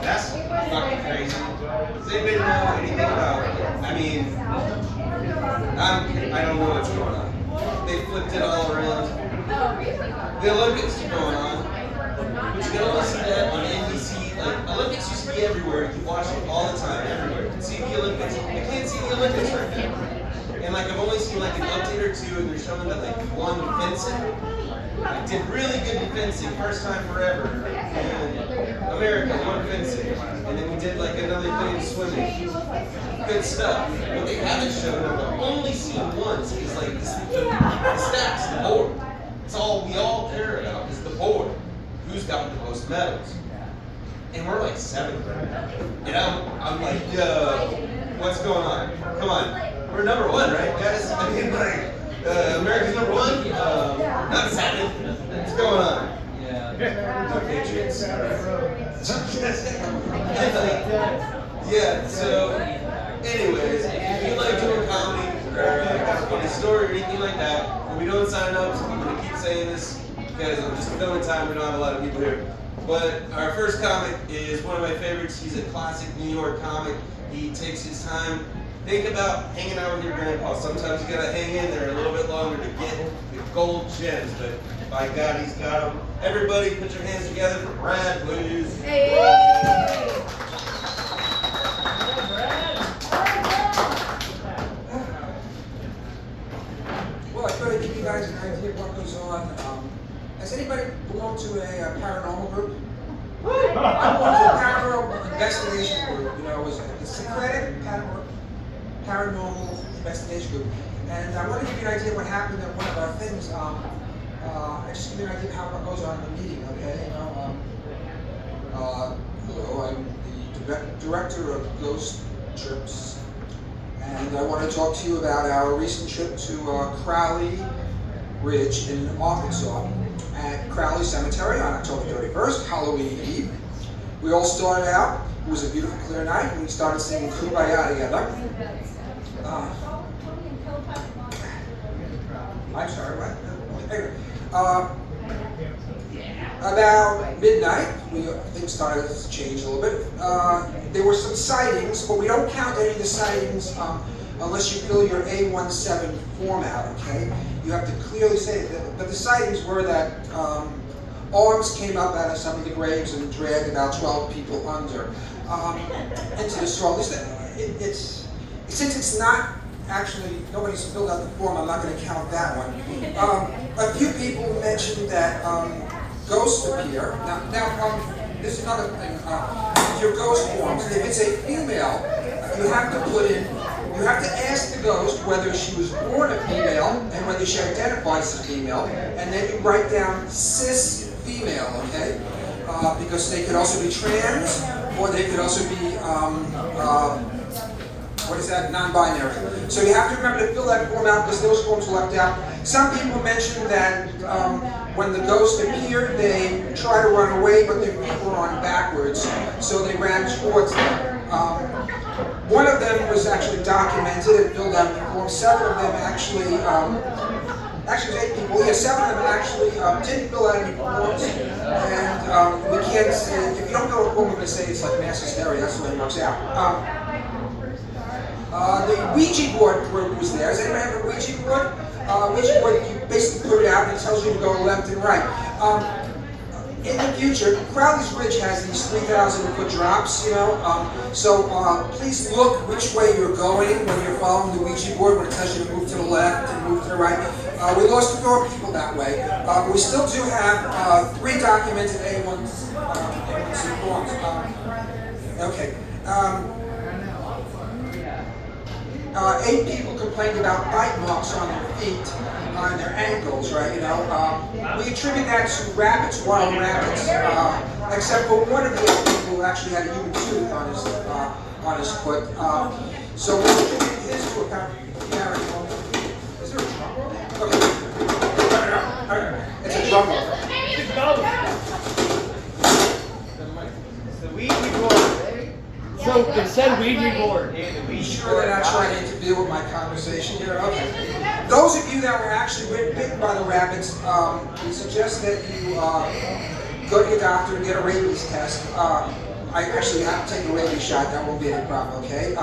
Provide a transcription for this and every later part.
That's fucking crazy. Does anybody know anything about? I mean, I don't know what's going on. They flipped it all around. The Olympics are going on, but you can only see that on NBC. Like Olympics used to be everywhere. You can watch it all the time, everywhere. You can see the Olympics. You can't see the Olympics right now. And like I've only seen like an update or two, and they're showing that like one fencing. I did really good in fencing, first time forever. And America won fencing, and then we did like another thing in swimming. Good stuff. What they haven't shown, I've only seen once, is like the stats, the board. It's all we all care about is the board. Who's got the most medals? And we're like seventh. And I'm like, yo, what's going on? Come on. We're number one, right, guys? I mean, like, America's number one? Not seventh. What's going on? No Patriots? Yeah, so, anyways, if you like doing comedy, or like got a funny story or anything like that, and we don't sign up, so I'm going to keep saying this, because I'm just filling time, we don't have a lot of people here. But our first comic is one of my favorites. He's a classic New York comic. He takes his time. Think about hanging out with your grandpa. Sometimes you gotta hang in there a little bit longer to get the gold gems, but by God, he's got them. Everybody, put your hands together for Brad, please. Hey! Well, I thought I'd give you guys an idea of what goes on. Has anybody belonged to a paranormal group? I belong to a paranormal investigation group. You know, it was a Socratic paranormal investigation group. And I want to give you an idea of what happened at one of our things. I just give you an idea of how it goes on in the meeting, okay? You know, hello, I'm the director of Ghost Trips. And I want to talk to you about our recent trip to Crowley Ridge in Arkansas at Crowley Cemetery on October 31st, Halloween Eve. We all started out, it was a beautiful clear night, and we started singing Kumbaya together. I'm sorry, what? Anyway, about midnight, things started to change a little bit. There were some sightings, but we don't count any of the sightings unless you fill your A17 form out, okay? You have to clearly say that. But the sightings were that arms came up out of some of the graves and dragged about 12 people under into the soil. Since it's not actually, nobody's filled out the form, I'm not going to count that one. A few people mentioned that ghosts appear. Now, this is another thing. Your ghost forms, if it's a female, you have to ask the ghost whether she was born a female and whether she identifies as female, and then you write down cis female, okay? Because they could also be trans, or they could also be non-binary. So you have to remember to fill that form out because those forms are left out. Some people mentioned that when the ghost appeared, they tried to run away, but their feet were on backwards, so they ran towards them. One of them was actually documented and filled out the form. Seven of them actually, actually it was 8 people. Yeah, 7 of them actually didn't fill out any forms, and we can't say, if you don't know what form, we're going to say it's like mass hysteria. That's the way it works out. The Ouija board group was there. Does anybody have a Ouija board? Ouija board, you basically put it out and it tells you to go left and right. In the future, Crowley's Ridge has these 3,000-foot drops, you know, so please look which way you're going when you're following the Ouija board, when it tells you to move to the left and move to the right. We lost 4 people that way, but we still do have 3 documented A1C forms. Okay. 8 people complained about bite marks on their feet, on their ankles, right, you know. We attribute that to rabbits, wild rabbits, except for one of the 8 people who actually had a human tooth on his foot. So we attribute his to a paranormal. Is there a drum roll? Okay. It's a drum roll. The Ouija board. So it said Ouija board. Be sure they're not trying to interfere with my conversation here. Okay. Those of you that were actually bitten by the rabbits, we suggest that you go to your doctor and get a rabies test. I actually have to take a rabies shot. That won't be any problem. Okay.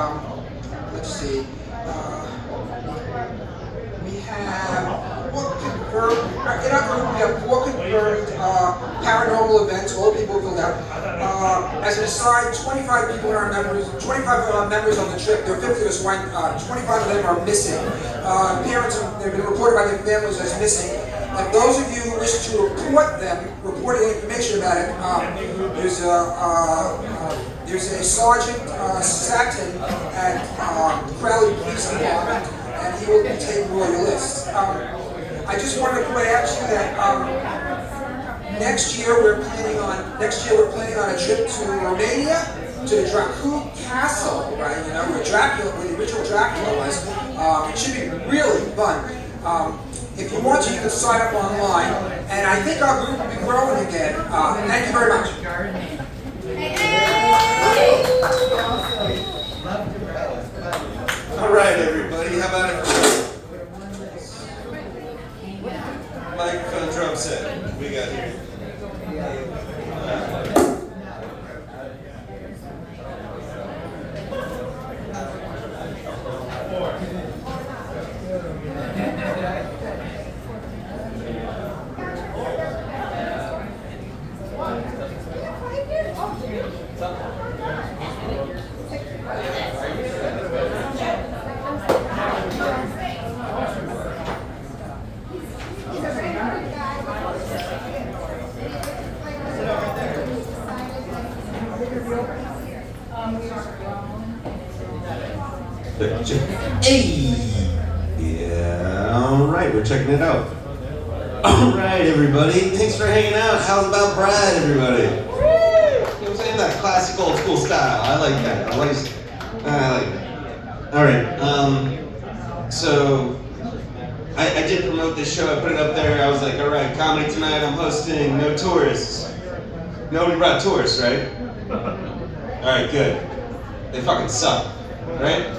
Let's see. We have four confirmed. In our group, we have 4 confirmed paranormal events. All people filled out. As an aside, 25 people are members. 25 members on the trip. There are 50 of us went. 25 of them are missing. Parents, they've been reported by their families as missing. And those of you who wish to report them, report any information about it, there's a Sergeant Satin at Crowley Police Department, and he will be taking all your lists. I just wanted to point out to you that next year we're planning on a trip to Romania, to the Dracul Castle, right? You know, where the original Dracula was. It should be really fun. If you want to, you can sign up online, and I think our group will be growing again. Thank you very much. All right, everybody, how about it? Microphone, drum set. We got here. Hey! Yeah, alright, we're checking it out. Alright, everybody, thanks for hanging out. How's about Brad, everybody? You know what I'm saying? That classic old school style. I like that. I like that. Alright, so I did promote this show. I put it up there. I was like, alright, comedy tonight, I'm hosting, no tourists. Nobody brought tourists, right? Alright, good. They fucking suck, right?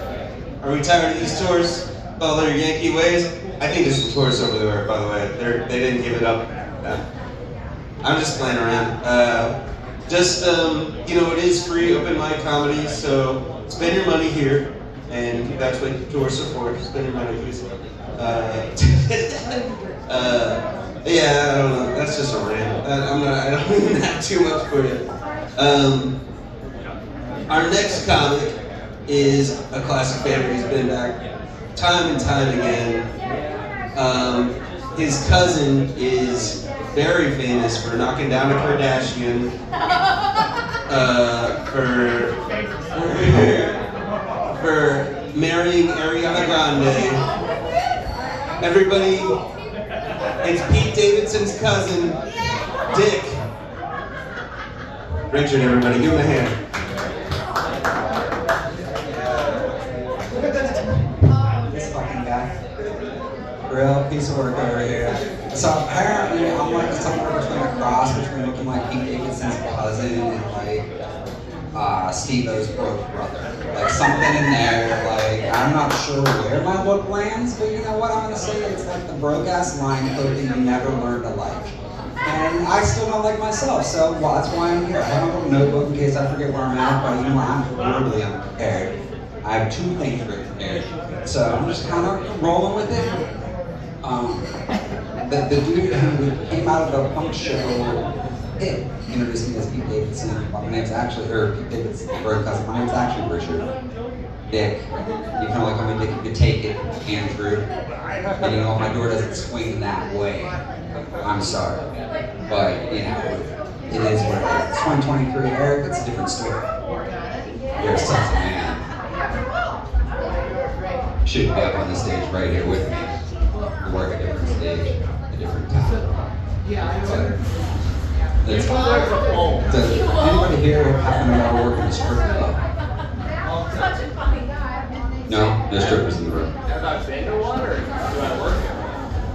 Are we tired of these tours? All their Yankee ways? I think there's some tourists over there, by the way. They didn't give it up. I'm just playing around. You know, it is free open mic comedy, so spend your money here, and that's what tourists are for. Spend your money, please. Yeah, I don't know. That's just a rant. I don't even have too much for you. Our next comic is a classic favorite. He's been back time and time again. His cousin is very famous for knocking down a Kardashian, for marrying Ariana Grande. Everybody, it's Pete Davidson's cousin, Dick. Richard, everybody, give him a hand. Real piece of work over here. So apparently I'm like somewhere between a cross between looking like Pete Davidson's cousin and like Steve-O's broke brother. Like something in there, like I'm not sure where my look lands, but you know what I'm gonna say? It's like the broke ass line clothing you never learn to like. And I still don't like myself, so well, that's why I'm here. I have a little notebook in case I forget where I'm at, but you know what? I'm horribly unprepared. I have 2 things written prepared. So I'm just kind of rolling with it. The dude who came out of the punk show Pit introduced me as Pete Davidson. My name's actually, Pete Davidson, bro, cousin. My name's actually Richard. Dick. You can only call me Dick, you could take it. Andrew. And you know, my door doesn't swing that way. I'm sorry. But, you know, it is what it is. It's 2023, Eric, it's a different story. You're such a man. Shouldn't be up on the stage right here with me. We work a different stage, a different time. Does anybody here happen to know work in a strip club? No? No strippers in the room. Have I been to one, or do I work at one?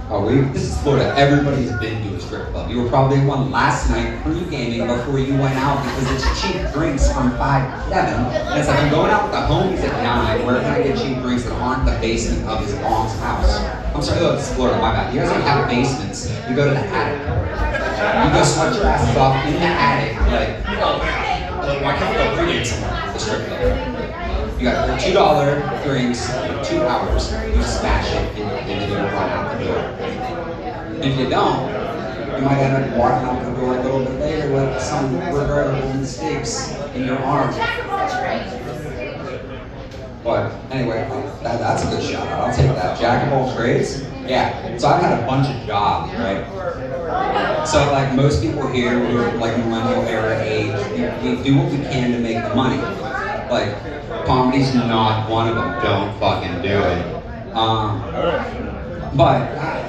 Oh, this is Florida. Everybody's been to a strip club. You were probably in one last night pre-gaming before you went out because it's cheap drinks from 5 to 7. And it's like, I'm going out with the homies at 9. Where can I get cheap drinks that aren't the basement of his mom's house? I'm sorry, look, it's Florida, my bad. You guys don't have basements. You go to the attic. You go sweat your asses off in the attic. Like, Like, why can't we go pregame somewhere? The strip club. You got $2 drinks for 2 hours. You smash it and then you run out the door. If you don't, you might end up walking out the door a little bit later with some regrettable mistakes in your arm. But anyway, that's a good shout out. I'll take that. Jack of all trades? Yeah. So I've had a bunch of jobs, right? So like most people here who are like millennial era age, we do what we can to make the money. Like, comedy's not one of them. Don't fucking do it. But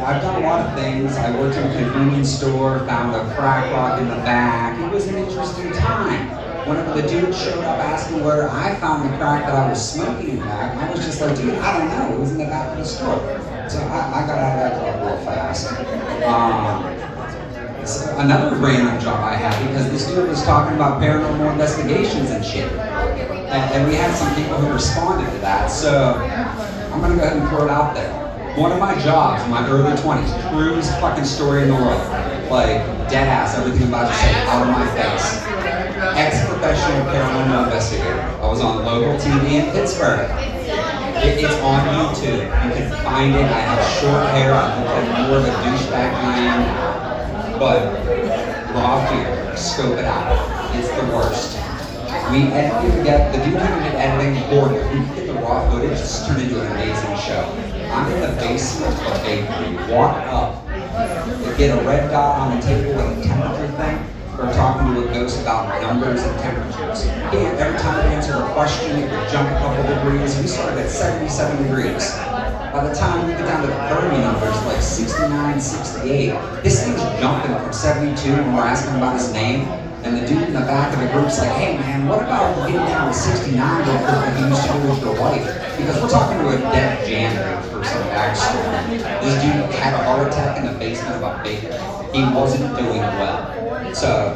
I've done a lot of things. I worked in a convenience store, found a crack rock in the back. It was an interesting time. Whenever the dude showed up asking where I found the crack that I was smoking in the back, I was just like, dude, I don't know. It was in the back of the store. So I got out of that club real fast. So another random job I had, because this dude was talking about paranormal investigations and shit. And we had some people who responded to that. So I'm going to go ahead and throw it out there. One of my jobs in my early 20s, truest fucking story in the world. Like, dead ass, everything I'm about to say out of my face. Ex-professional paranormal investigator. I was on local TV in Pittsburgh. It's on YouTube. You can find it. I have short hair. I look like more of a douchebag than I am now. But raw fear, scope it out. It's the worst. We edited together. The dude who did editing board. We get the raw footage. It's turned into an amazing show. I'm in the basement of a bakery. Walk up. They get a red dot on the table with a temperature thing. We're talking to a ghost about numbers and temperatures. And every time we answered a question, it would jump a couple degrees. We started at 77 degrees. By the time we get down to the 30 numbers, like 69, 68, this thing's jumping from 72 when we're asking about his name. And the dude in the back of the group's like, hey man, what about getting down to 69 real quick like you used to do with your wife? Because we're talking to a dead janitor for some backstory. This dude had a heart attack in the basement of a bakery. He wasn't doing well. So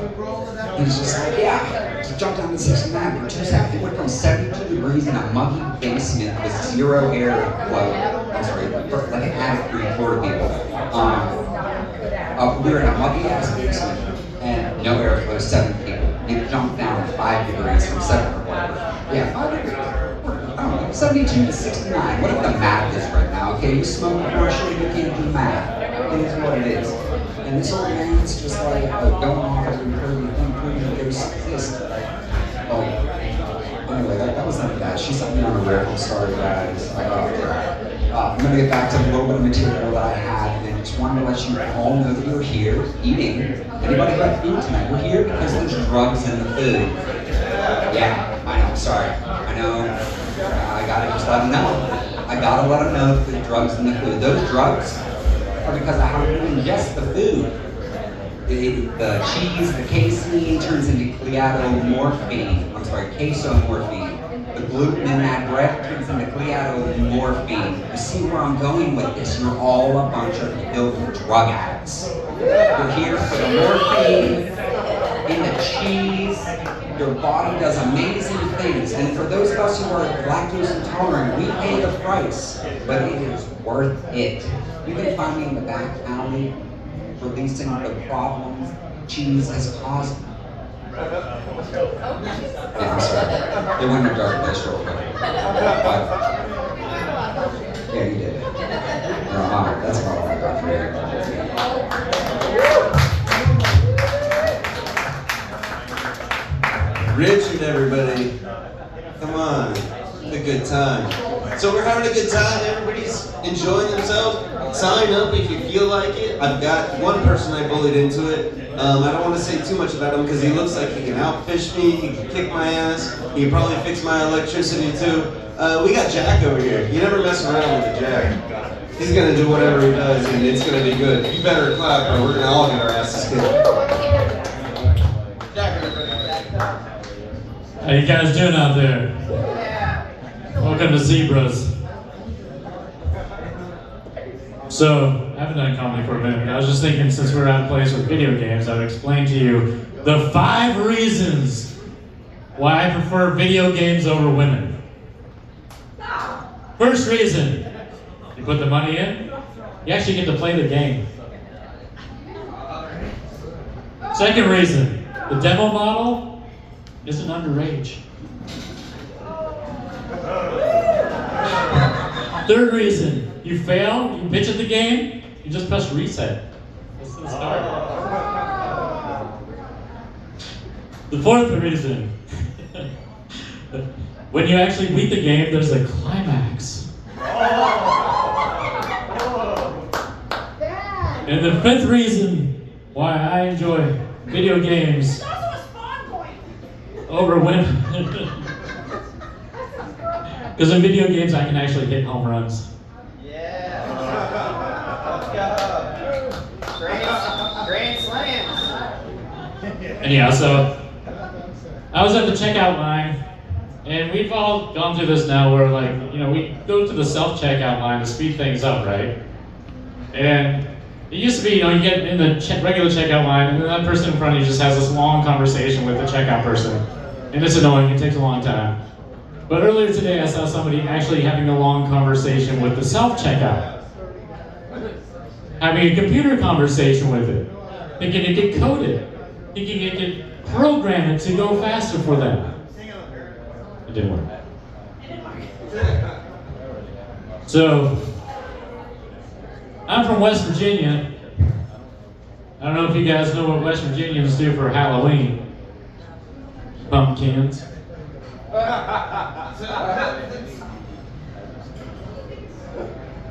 he's just like, yeah, just jump down to 69 for 2 seconds. He went from 72 degrees in a muggy basement with zero air flow. I'm sorry, like an attic for Florida people. We were in a muggy ass basement. And no airflow, 7 people. It jumped down 5 degrees from 7 to 1. Yeah, 5 degrees. I don't know, 72 to 69. What if the math is right now? Okay, you smoke before shit, you can't do math. It is what it is. And this old man's just like going off every curve you think proving that there's exist. Oh, anyway, that was not bad. She sent me on a riff. I'm sorry, guys. I got off there. I'm going to get back to a little bit of material that I had, and just wanted to let you all know that you're here eating. Anybody got food tonight? We're here because there's drugs in the food. Yeah, I know, sorry. I know. I gotta just let them know. I gotta let them know that there's drugs in the food. Those drugs are because of how you ingest the food. The cheese, the casein turns into cleatomorphine. I'm sorry, casomorphine. The gluten in that bread turns into cleatomorphine. You see where I'm going with this? You're all a bunch of filthy drug addicts. You're here for the morphine, in the cheese. Your body does amazing things. And for those of us who are lactose intolerant, we pay the price. But it is worth it. You can find me in the back alley releasing the problems cheese has caused. Yeah, I'm sorry. It went in a dark place real quick. But, yeah, you did it. That's about all I got for you. Richard, everybody. Come on. Have a good time. So we're having a good time. Everybody's enjoying themselves. Sign up if you feel like it. I've got one person I bullied into it. I don't want to say too much about him because he looks like he can outfish me, he can kick my ass, he can probably fix my electricity too. We got Jack over here. You never mess around with the Jack. He's gonna do whatever he does and it's gonna be good. You better clap or we're gonna all get our asses kicked. Jack, How you guys doing out there? Welcome to Zebras. So, I haven't done comedy for a minute. I was just thinking, since we're at a place with video games, I would explain to you the 5 reasons why I prefer video games over women. First reason, you put the money in, you actually get to play the game. Second reason, the demo model, isn't underage. Third reason, you fail, you bitch at the game, you just press reset. That's the start. The fourth reason, when you actually beat the game, there's a climax. And the fifth reason why I enjoy video games over women. Because in video games, I can actually hit home runs. Yeah. Let's go. Grand slams. Anyhow, so I was at the checkout line, and we've all gone through this now where, like, you know, we go to the self-checkout line to speed things up, right? And it used to be, you know, you get in the regular checkout line, and then that person in front of you just has this long conversation with the checkout person. And it's annoying, it takes a long time. But earlier today, I saw somebody actually having a long conversation with the self-checkout. Having a computer conversation with it. Thinking it could code it. Thinking it could program it to go faster for them. It didn't work. So, I'm from West Virginia. I don't know if you guys know what West Virginians do for Halloween. Pumpkins.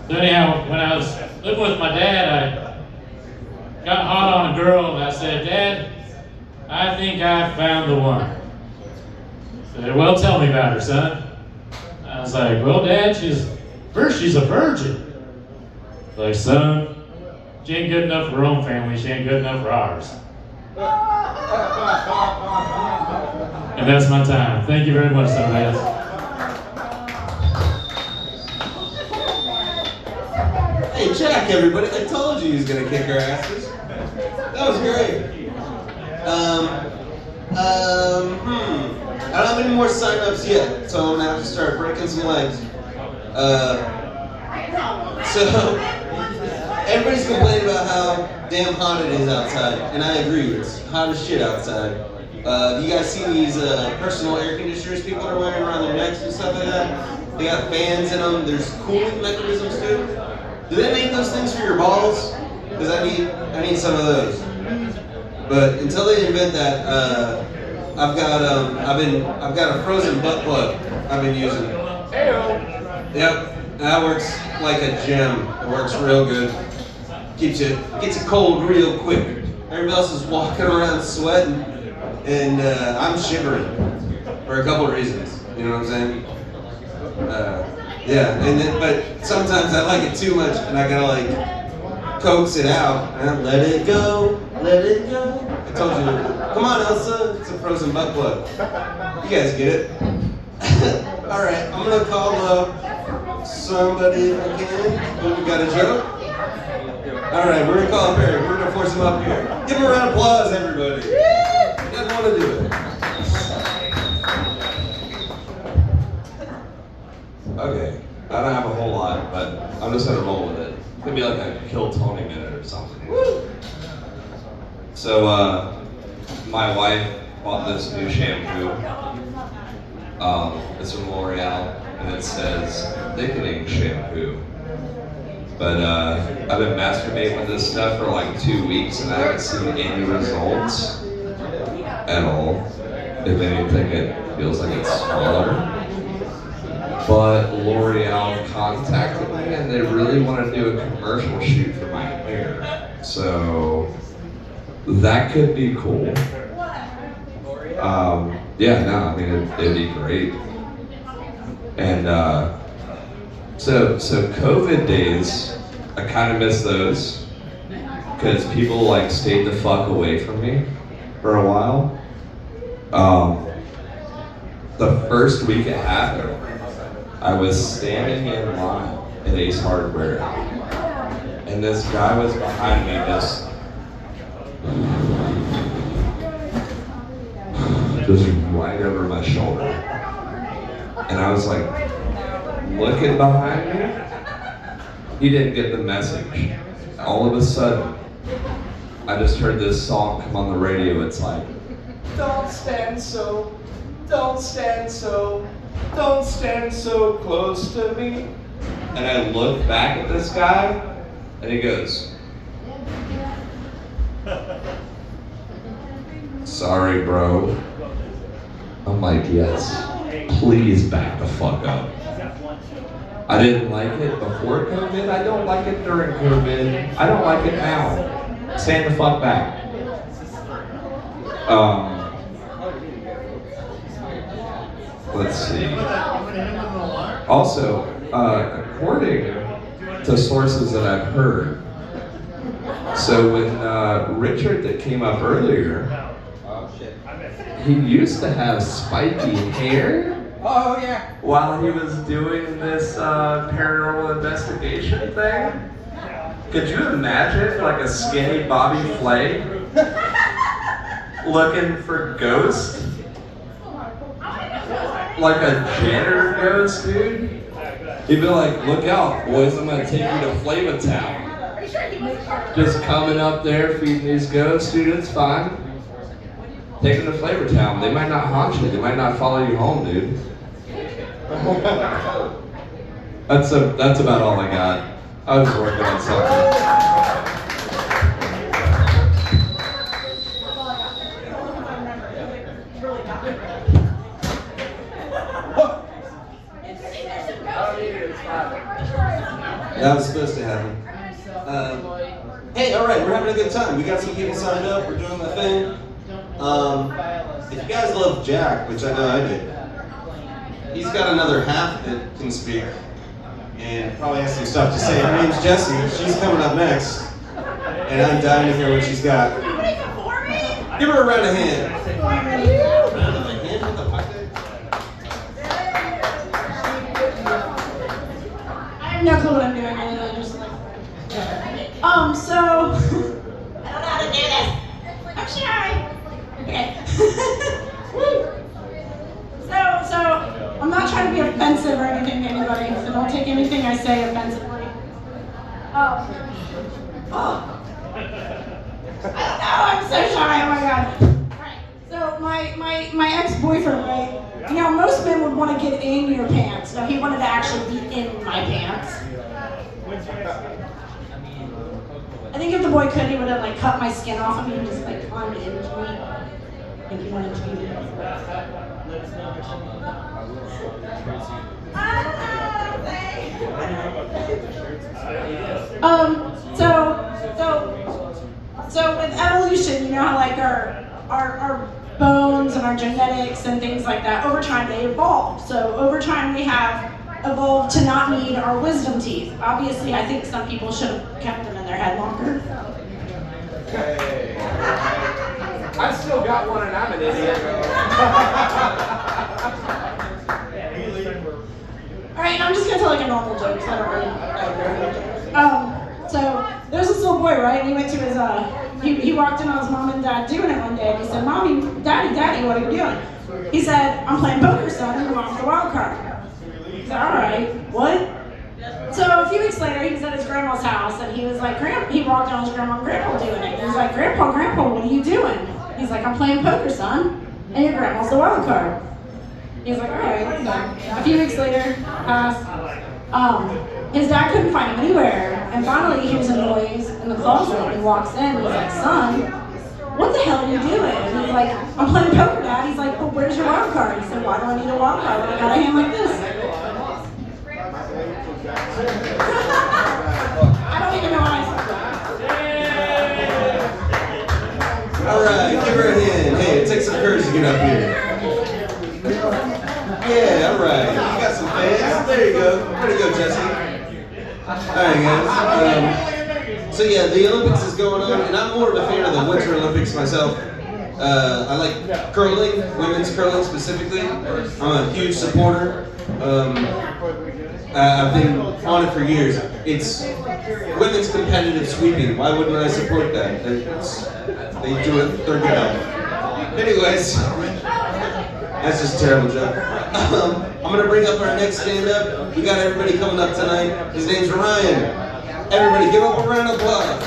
So anyhow, when I was living with my dad, I got hot on a girl and I said, "Dad, I think I found the one." He said, "Well, tell me about her, son." I was like, "Well, Dad, she's a virgin." Like, "Son, she ain't good enough for her own family, she ain't good enough for ours." And that's my time. Thank you very much, Sunrise. Hey, Jack, everybody! I told you he was gonna kick our asses. That was great. I don't have any more sign-ups yet, so I'm gonna have to start breaking some legs. So everybody's complaining about how damn hot it is outside, and I agree. It's hot as shit outside. You guys see these personal air conditioners people are wearing around their necks and stuff like that? They got fans in them. There's cooling mechanisms too. Do they make those things for your balls? Because I need some of those. But until they invent that, I've got a frozen butt plug I've been using. Yep, that works like a gem. It works real good. Gets you cold real quick. Everybody else is walking around sweating, and I'm shivering for a couple of reasons. You know what I'm saying? Yeah, but sometimes I like it too much, and I gotta like coax it out and let it go, let it go. I told you, come on, Elsa, it's a frozen butt plug. You guys get it? All right, I'm gonna call somebody if I can. Oh, we got a joke? All right, we're gonna call Perry. We're gonna force him up here. Give him a round of applause, everybody. He doesn't want to do it. Okay, I don't have a whole lot, but I'm just gonna roll with it. It's gonna be like a Kill Tony minute or something. So, my wife bought this new shampoo. It's from L'Oreal, and it says thickening shampoo. But I've been masturbating with this stuff for like 2 weeks, and I haven't seen any results at all. If anything, it feels like it's smaller. But L'Oreal contacted me and they really want to do a commercial shoot for my hair. So that could be cool. Yeah, no, I mean, it'd be great. And so COVID days, I kind of miss those because people like stayed the fuck away from me for a while. The first week it happened, I was standing in line at Ace Hardware, and this guy was behind me just right over my shoulder. And I was like, looking behind me, he didn't get the message. All of a sudden, I just heard this song come on the radio. It's like, don't stand so don't stand so close to me. And I look back at this guy, and he goes, sorry, bro. I'm like, yes, please back the fuck up. I didn't like it before COVID. I don't like it during COVID. I don't like it now. Stand the fuck back. Let's see. Also, according to sources that I've heard, so when Richard that came up earlier, he used to have spiky hair. Oh, yeah. While he was doing this paranormal investigation thing. Could you imagine like a skinny Bobby Flay looking for ghosts? Like a janitor ghost, dude? He'd be like, look out, boys, I'm gonna take you to Flavatown. Just coming up there, feeding these ghosts, dude, it's fine. Take them to Flavortown. They might not haunt you. They might not follow you home, dude. That's about all I got. I was working on something. That was supposed to happen. Hey, all right, we're having a good time. We got some people signed up. We're doing the thing. If you guys love Jack, which I know I did, he's got another half that can speak and probably has some stuff to say. Her name's Jessie. She's coming up next, and I'm dying to hear what she's got. Give her a round of hand. Round of a hand? What the fuck? I have no clue what I'm doing. I just like. So I don't know how to do this. I'm shy. Okay. So I'm not trying to be offensive or anything to anybody, so don't take anything I say offensively. I don't know, I'm so shy, oh my god. Alright, so my ex-boyfriend, right? You know, most men would want to get in your pants. No, he wanted to actually be in my pants. I think if the boy could, he would have like cut my skin off of me and just like climbed into me. I think he wanted to be there. So with evolution, you know how like our bones and our genetics and things like that, over time they evolve. So over time we have evolved to not need our wisdom teeth. Obviously, I think some people should have kept them in their head longer. I still got one and I'm an idiot. Alright, I'm just gonna tell like a normal joke because I don't really know. So there's this little boy, right? And he went to his he walked in on his mom and dad doing it one day, and he said, "Mommy, Daddy, what are you doing?" He said, "I'm playing poker, son, and your mom's the wild card." He said, "Alright, what?" So a few weeks later, he was at his grandma's house, and he was like, he walked in on his grandma and grandpa doing it. He was like, Grandpa, what are you doing?" He's like, "I'm playing poker, son, and your grandma's the wild card." He's like, "Alright." A few weeks later, his dad couldn't find him anywhere, and finally he hears a noise in the closet, and he walks in, and he's like, "Son, what the hell are you doing?" And he's like, "I'm playing poker, Dad." He's like, "But where's your wild card?" He said, "Why do I need a wild card when I got a hand like this?" I don't even know why I said that. Alright, give her a hand. Hey, it takes some courage to get up here. Yeah, alright. You got some fans. There you go. Way to go, Jesse. Alright, guys. So yeah, the Olympics is going on, and I'm more of a fan of the Winter Olympics myself. I like curling, women's curling specifically. I'm a huge supporter. I've been on it for years. It's women's competitive sweeping. Why wouldn't I support that? They do it, they're good at it. Anyways, that's just a terrible joke. I'm gonna bring up our next stand-up. We got everybody coming up tonight. His name's Ryan. Everybody give up a round of applause.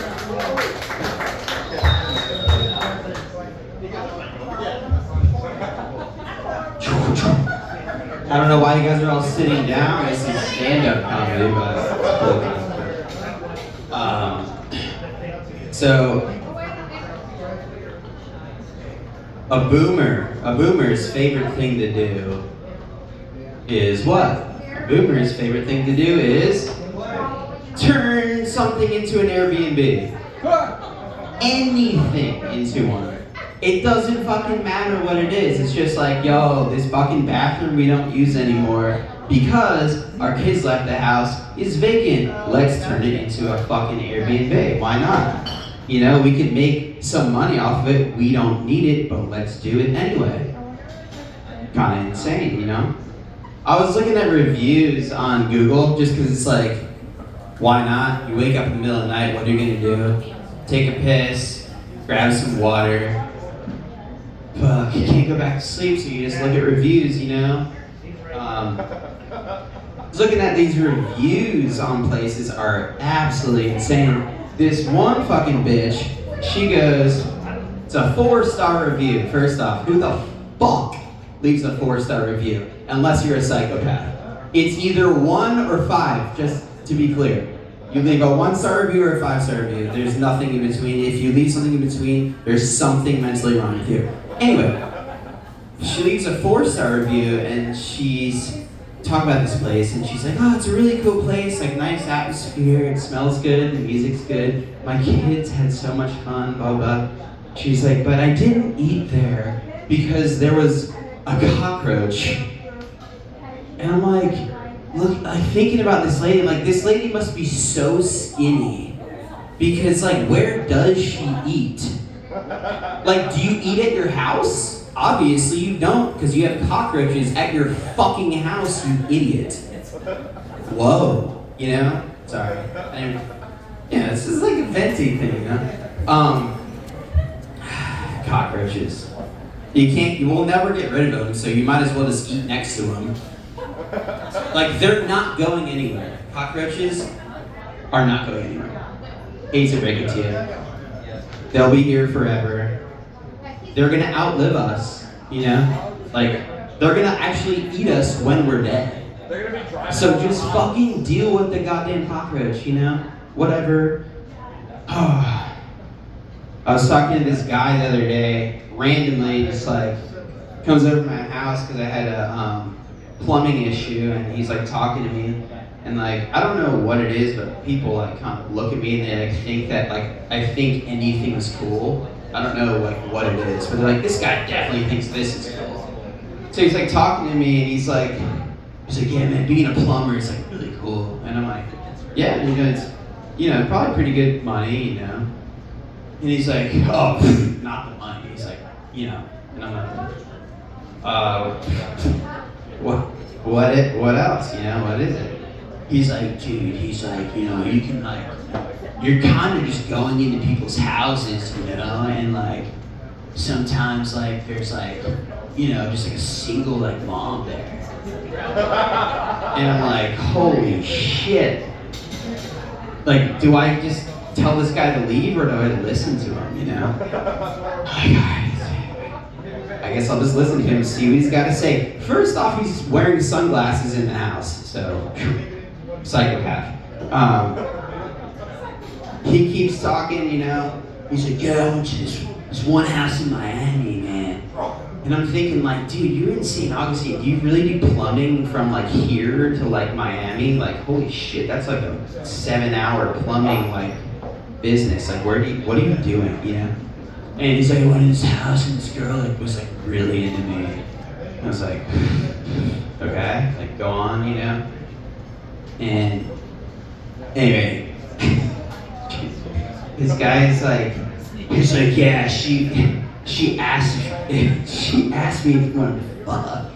I don't know why you guys are all sitting down. This is stand-up comedy, but so a boomer's favorite thing to do is what? A boomer's favorite thing to do is turn something into an Airbnb. Anything into one. It doesn't fucking matter what it is. It's just like, yo, this fucking bathroom we don't use anymore because our kids left the house is vacant. Let's turn it into a fucking Airbnb. Why not? You know, we could make some money off of it. We don't need it, but let's do it anyway. Kind of insane, you know? I was looking at reviews on Google just because it's like, why not? You wake up in the middle of the night, what are you gonna do? Take a piss, grab some water. Fuck, you can't go back to sleep, so you just look at reviews, you know? I was looking at these reviews on places are absolutely insane. This one fucking bitch, she goes, it's a 4-star review. First off, who the fuck leaves a 4-star review? Unless you're a psychopath. It's either 1 or 5, just to be clear. You leave a 1-star review or a 5-star review. There's nothing in between. If you leave something in between, there's something mentally wrong with you. Anyway, she leaves a 4-star review and she's talking about this place and she's like, oh, it's a really cool place, like nice atmosphere, it smells good, the music's good, my kids had so much fun, blah, blah. She's like, but I didn't eat there because there was a cockroach. And I'm like, look, I'm thinking about this lady, like this lady must be so skinny because like where does she eat? Like, do you eat at your house? Obviously you don't, because you have cockroaches at your fucking house, you idiot. Whoa, you know? Sorry. Yeah, this is like a venti thing, you know? Cockroaches. You will never get rid of them, so you might as well just eat next to them. Like, they're not going anywhere. Cockroaches are not going anywhere. Hate to break it to you. They'll be here forever. They're gonna outlive us, you know? Like, they're gonna actually eat us when we're dead. So just fucking deal with the goddamn cockroach, you know? Whatever. I was talking to this guy the other day, randomly, just like, comes over to my house because I had a plumbing issue, and he's like talking to me. And like, I don't know what it is, but people like kind of look at me and they like think that like I think anything's cool. I don't know like what it is, but they're like, this guy definitely thinks this is cool. So he's like talking to me and he's like, yeah man, being a plumber is like really cool. And I'm like, yeah, you know, it's, you know, probably pretty good money, you know. And he's like, oh, not the money. He's like, you know, and I'm like, what else, you know, what is it? He's like, dude, he's like, you know, you can like, you're kind of just going into people's houses, you know, and like, sometimes like, there's like, you know, just like a single like mom there. And I'm like, holy shit. Like, do I just tell this guy to leave or do I listen to him, you know? I guess I'll just listen to him and see what he's got to say. First off, he's wearing sunglasses in the house, so psychopath. He keeps talking, you know. He's like, yeah, I went to this one house in Miami, man. And I'm thinking, like, dude, you're in St. Augustine. Do you really do plumbing from like here to like Miami? Like, holy shit, that's like a 7-hour plumbing like business. Like, what are you doing, you know? And he's like, I went in this house and this girl like was like really into me. And I was like, okay, like go on, you know? And anyway, this guy's like, he's like, yeah, she asked me if you wanted to fuck.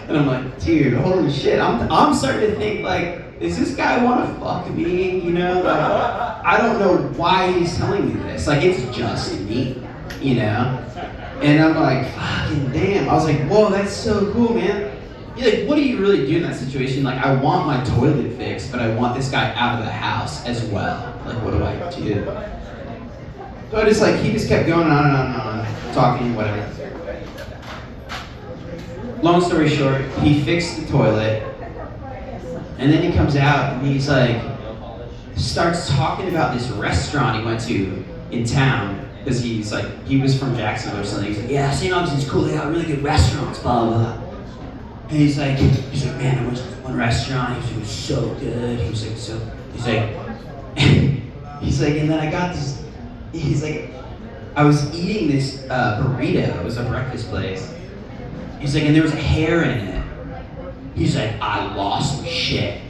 And I'm like, dude, holy shit, I'm starting to think like, does this guy want to fuck me, you know? Like, I don't know why he's telling me this. Like, it's just me, you know? And I'm like, fucking damn. I was like, whoa, that's so cool, man. You're like, what do you really do in that situation? Like, I want my toilet fixed, but I want this guy out of the house as well. Like, what do I do? So I just like, he just kept going on and on and on, talking, whatever. long story short, he fixed the toilet, and then he comes out and he's like, starts talking about this restaurant he went to in town, because he was from Jacksonville or something. He's like, yeah, St. Augustine's cool, they got really good restaurants, blah, blah, blah. And he's like, man, I went to this one restaurant, it was so good. He's like, and then I got this, he's like, I was eating this burrito, it was a breakfast place. He's like, and there was a hair in it. He's like, I lost my shit.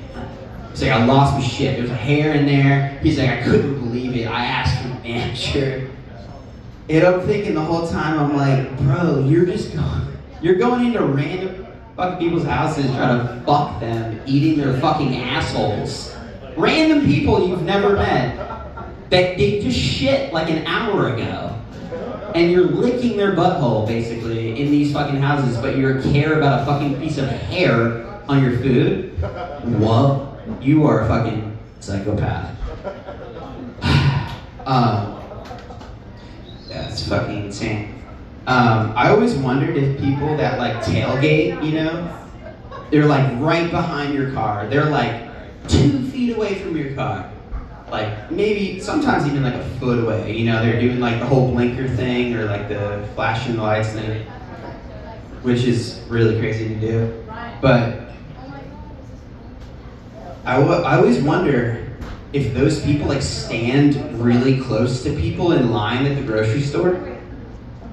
He's like, I lost my shit. There was a hair in there. He's like, I couldn't believe it. I asked for the manager. And I'm thinking the whole time, I'm like, bro, you're going into random fucking people's houses trying to fuck them, eating their fucking assholes. Random people you've never met that they just shit like an hour ago. And you're licking their butthole, basically, in these fucking houses, but you care about a fucking piece of hair on your food? Well, you are a fucking psychopath. Yeah, it's fucking insane. I always wondered if people that like tailgate, you know, they're like right behind your car. They're like 2 feet away from your car. Like maybe sometimes even like a foot away, you know, they're doing like the whole blinker thing or like the flashing lights thing, which is really crazy to do. But I always wonder if those people like stand really close to people in line at the grocery store.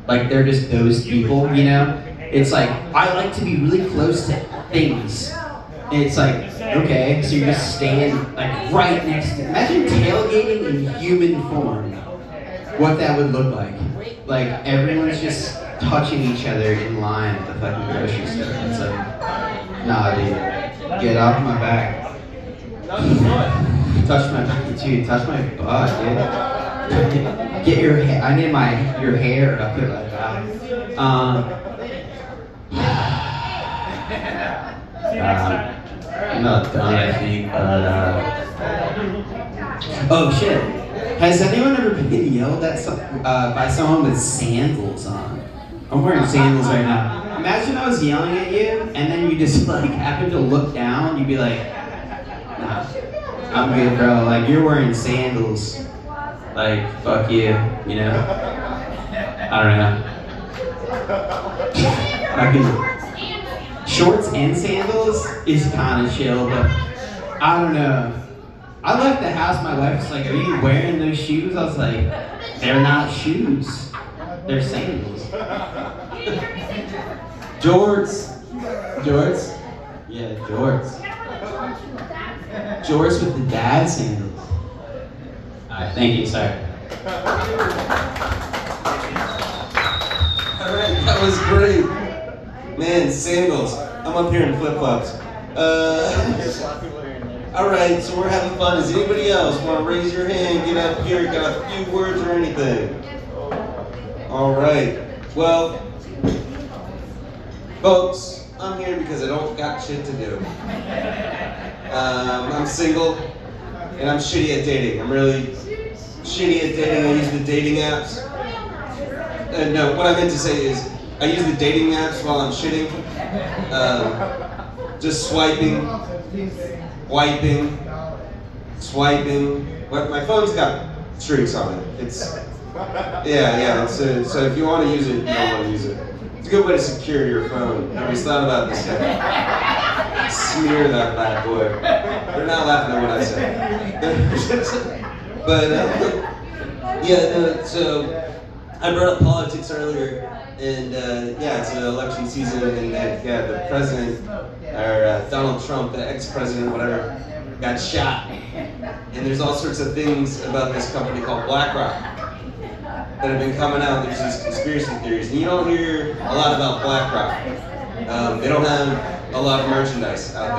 Like they're just those people, you know? It's like, I like to be really close to things. And it's like, okay, so you just stand like right next to, imagine tailgating in human form. What that would look like. Like everyone's just touching each other in line at the fucking grocery store. It's like, nah dude, get off my back. Touch my back, dude, touch my butt, dude. Get your hair, I need your hair up here like that. I'm not done, I think, but, oh shit. Has anyone ever been yelled at by someone with sandals on? I'm wearing sandals right now. Imagine I was yelling at you, and then you just like happen to look down, you'd be like, nah, I'm good, bro. Like, you're wearing sandals. Like, fuck you, you know? I don't know. Shorts and sandals is kind of chill, but I don't know. I left the house, my wife was like, are you wearing those shoes? I was like, they're not shoes. They're sandals. Jorts. Jorts? Yeah, jorts. Jorts with the dad sandals. Alright, thank you, sir. Alright, that was great. Man, sandals. I'm up here in flip-flops. Alright, so we're having fun. Does anybody else want to raise your hand, get up here, got a few words or anything? Alright. Well, folks, I'm here because I don't got shit to do. I'm single, and I'm shitty at dating. I'm really shitty at dating. I use the dating apps. No, what I meant to say is, I use the dating apps while I'm shitting. Just swiping, wiping, swiping. What? My phone's got streaks on it. It's, yeah. So if you want to use it, you don't want to use it. It's a good way to secure your phone. Nobody's thought about this yet. Smear that bad boy. They're not laughing at what I said. But so I brought up politics earlier, and yeah, it's an election season, and the president, or Donald Trump, the ex-president, whatever, got shot. And there's all sorts of things about this company called BlackRock that have been coming out. There's these conspiracy theories, and you don't hear a lot about BlackRock. They don't have a lot of merchandise out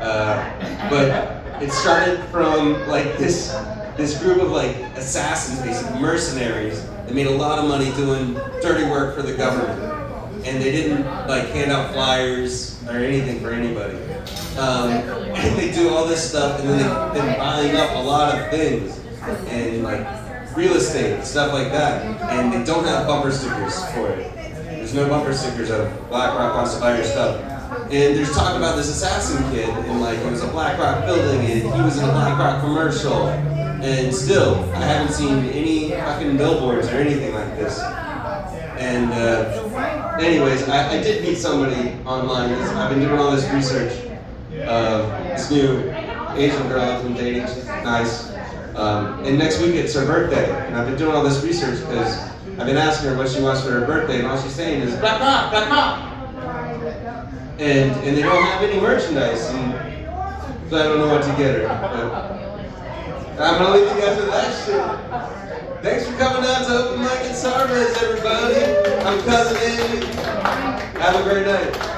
there. But it started from like this group of like assassins, basically mercenaries, that made a lot of money doing dirty work for the government. And they didn't like hand out flyers or anything for anybody. And they do all this stuff, and then they've been buying up a lot of things, and like real estate, stuff like that. And they don't have bumper stickers for it. There's no bumper stickers of BlackRock wants to buy your stuff. And there's talk about this assassin kid, and like it was a BlackRock building, and he was in a BlackRock commercial. And still, I haven't seen any fucking billboards or anything like this. And anyways, I did meet somebody online. I've been doing all this research of this new Asian girl I've been dating. She's nice. And next week it's her birthday. And I've been doing all this research because I've been asking her what she wants for her birthday, and all she's saying is, "Black Rock, Black Rock." And they don't have any merchandise, and so I don't know what to get her. But I'm gonna leave you guys with that shit. Thanks for coming out to Open Mic at Sarvez, everybody. I'm Cousin Andy. Have a great night.